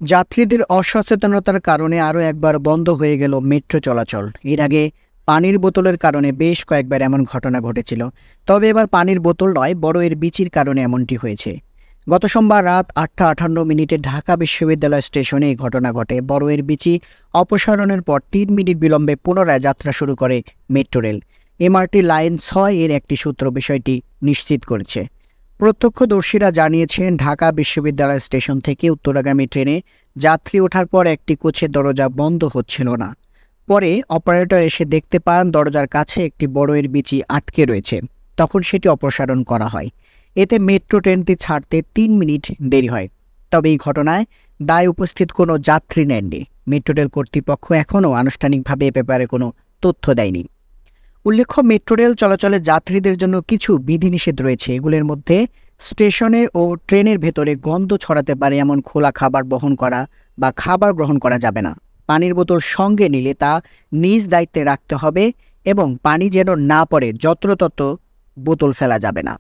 যাত্রীদের অসচেতনতার কারণে আরও একবার বন্ধ হয়ে গেল মেট্রো চলাচল। এর আগে পানির বোতলের কারণে বেশ কয়েকবার এমন ঘটনা ঘটেছিল। তবে এবার পানির বোতল নয়, বড়ইয়ের বিচির কারণে এমনটি হয়েছে। গত সোমবার রাত 8টা 58 মিনিটে ঢাকা বিশ্ববিদ্যালয় স্টেশনে এই ঘটনা ঘটে। বড়ইয়ের বিচি অপসারণের পর 3 মিনিট বিলম্বে পুনরায় যাত্রা শুরু করে মেট্রো রেল। এমআরটি লাইন 6 এর একটি সূত্র বিষয়টি নিশ্চিত করেছে। প্রত্যক্ষদর্শীরা জানিয়েছেন, ঢাকা বিশ্ববিদ্যালয় স্টেশন থেকে উত্তরাগামী ট্রেনে যাত্রী ওঠার পর একটি কোচের দরজা বন্ধ হচ্ছিল না। পরে অপারেটর এসে দেখতে পান দরজার কাছে একটি বড়ইয়ের বিচি আটকে রয়েছে। তখন সেটি অপসারণ করা হয়। এতে মেট্রো ট্রেনটি ছাড়তে 3 মিনিট দেরি হয়। তবে এই ঘটনায় দায় উপস্থিত কোনো যাত্রী নেননি। মেট্রো রেল কর্তৃপক্ষ এখনও আনুষ্ঠানিকভাবে এ ব্যাপারে কোনো তথ্য দেয়নি। উল্লেখ্য, মেট্রো রেল চলাচলে যাত্রীদের জন্য কিছু বিধিনিষেধ রয়েছে। এগুলোর মধ্যে স্টেশনে ও ট্রেনের ভেতরে গন্ধ ছড়াতে পারে এমন খোলা খাবার বহন করা বা খাবার গ্রহণ করা যাবে না। পানির বোতল সঙ্গে নিলে তা নিজ দায়িত্বে রাখতে হবে এবং পানি যেন না পড়ে যত্রতত্র বোতল ফেলা যাবে না।